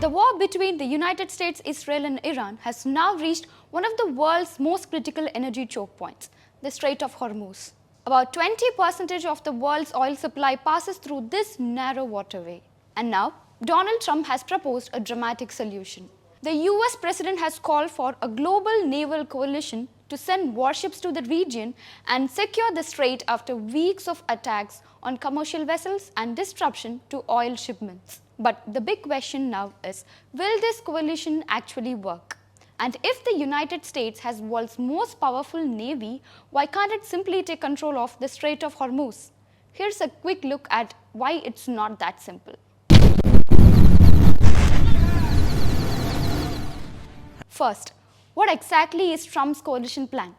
The war between the United States, Israel and Iran has now reached one of the world's most critical energy choke points, the Strait of Hormuz. About 20% of the world's oil supply passes through this narrow waterway. And now, Donald Trump has proposed a dramatic solution. The US president has called for a global naval coalition to send warships to the region and secure the strait after weeks of attacks on commercial vessels and disruption to oil shipments. But the big question now is, will this coalition actually work? And if the United States has the world's most powerful navy, why can't it simply take control of the Strait of Hormuz? Here's a quick look at why it's not that simple. First, what exactly is Trump's coalition plan?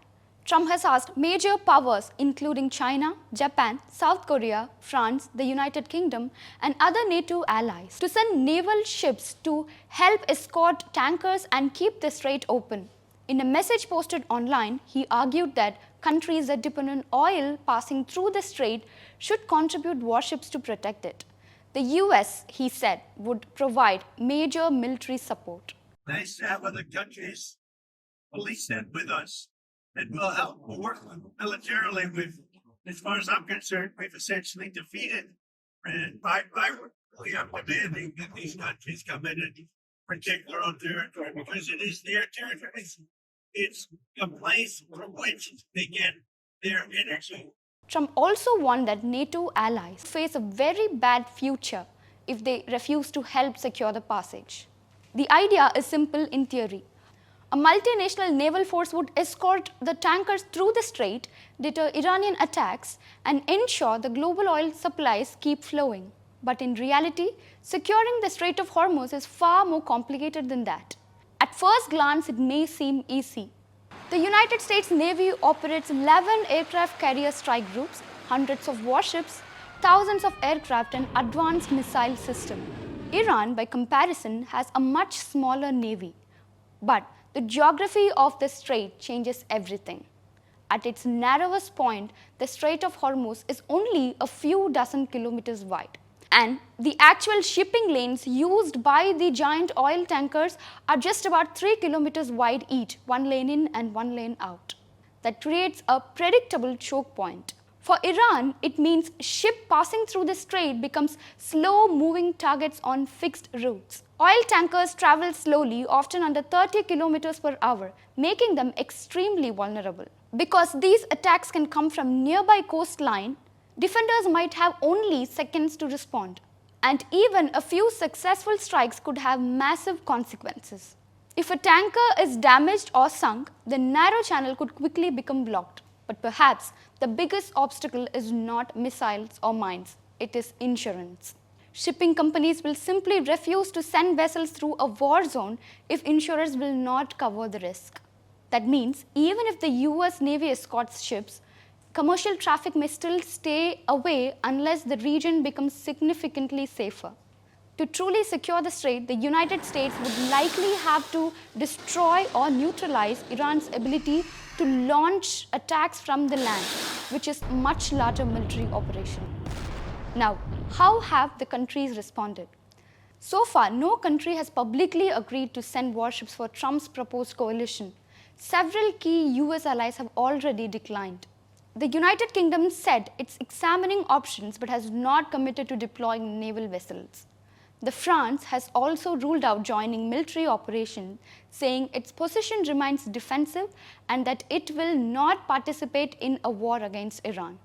Trump has asked major powers including China, Japan, South Korea, France, the United Kingdom and other NATO allies to send naval ships to help escort tankers and keep the strait open. In a message posted online, he argued that countries that depend on oil passing through the strait should contribute warships to protect it. The US, he said, would provide major military support. Nice to have other countries police that with us. And we'll help. We'll work militarily. As far as I'm concerned, we've essentially defeated. And we are demanding that these countries come in and protect their own territory because it is their territory. It's a place from which they get their energy. Trump also warned that NATO allies face a very bad future if they refuse to help secure the passage. The idea is simple in theory. A multinational naval force would escort the tankers through the strait, deter Iranian attacks, and ensure the global oil supplies keep flowing. But in reality, securing the Strait of Hormuz is far more complicated than that. At first glance, it may seem easy. The United States Navy operates 11 aircraft carrier strike groups, hundreds of warships, thousands of aircraft, and advanced missile systems. Iran, by comparison, has a much smaller navy. But the geography of the strait changes everything. At its narrowest point, the Strait of Hormuz is only a few dozen kilometers wide. And the actual shipping lanes used by the giant oil tankers are just about 3 kilometers wide each, one lane in and one lane out. That creates a predictable choke point. For Iran, it means ship passing through the strait becomes slow-moving targets on fixed routes. Oil tankers travel slowly, often under 30 kilometers per hour, making them extremely vulnerable. Because these attacks can come from nearby coastline, defenders might have only seconds to respond. And even a few successful strikes could have massive consequences. If a tanker is damaged or sunk, the narrow channel could quickly become blocked. But perhaps the biggest obstacle is not missiles or mines, it is insurance. Shipping companies will simply refuse to send vessels through a war zone if insurers will not cover the risk. That means even if the US Navy escorts ships, commercial traffic may still stay away unless the region becomes significantly safer. To truly secure the strait, the United States would likely have to destroy or neutralize Iran's ability to launch attacks from the land, which is a much larger military operation. Now, how have the countries responded? So far, no country has publicly agreed to send warships for Trump's proposed coalition. Several key US allies have already declined. The United Kingdom said it's examining options but has not committed to deploying naval vessels. France has also ruled out joining military operations, saying its position remains defensive and that it will not participate in a war against Iran.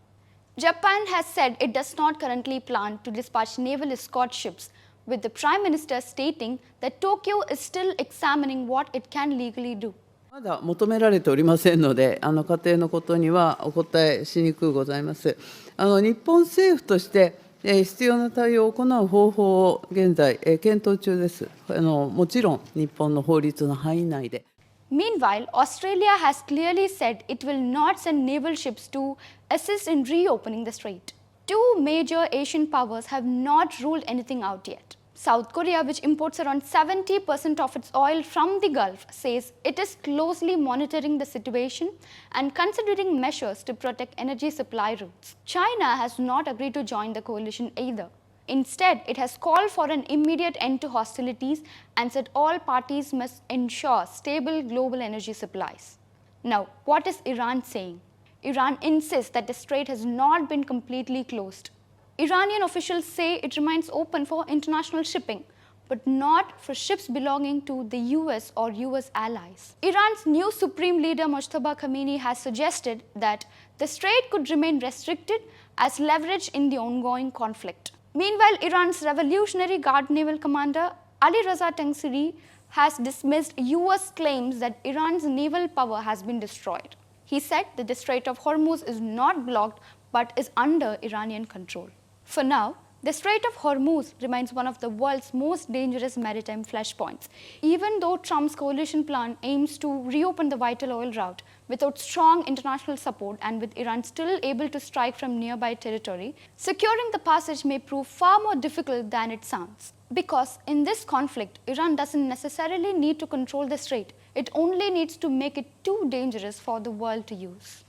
Japan has said it does not currently plan to dispatch naval escort ships, with the Prime Minister stating that Tokyo is still examining what it can legally do. まだ求められておりませんので、仮定のことにはお答えしにくうございます。日本政府として必要な対応を行う方法を現在検討中です。もちろん日本の法律の範囲内で。Meanwhile, Australia has clearly said it will not send naval ships to assist in reopening the strait. Two major Asian powers have not ruled anything out yet. South Korea, which imports around 70% of its oil from the Gulf, says it is closely monitoring the situation and considering measures to protect energy supply routes. China has not agreed to join the coalition either. Instead, it has called for an immediate end to hostilities and said all parties must ensure stable global energy supplies. Now, what is Iran saying? Iran insists that the strait has not been completely closed. Iranian officials say it remains open for international shipping, but not for ships belonging to the US or US allies. Iran's new Supreme Leader Mojtaba Khamenei has suggested that the strait could remain restricted as leverage in the ongoing conflict. Meanwhile, Iran's Revolutionary Guard Naval Commander Ali Raza Tangsiri has dismissed US claims that Iran's naval power has been destroyed. He said that the Strait of Hormuz is not blocked but is under Iranian control. For now, the Strait of Hormuz remains one of the world's most dangerous maritime flashpoints. Even though Trump's coalition plan aims to reopen the vital oil route, without strong international support and with Iran still able to strike from nearby territory, securing the passage may prove far more difficult than it sounds. Because in this conflict, Iran doesn't necessarily need to control the strait. It only needs to make it too dangerous for the world to use.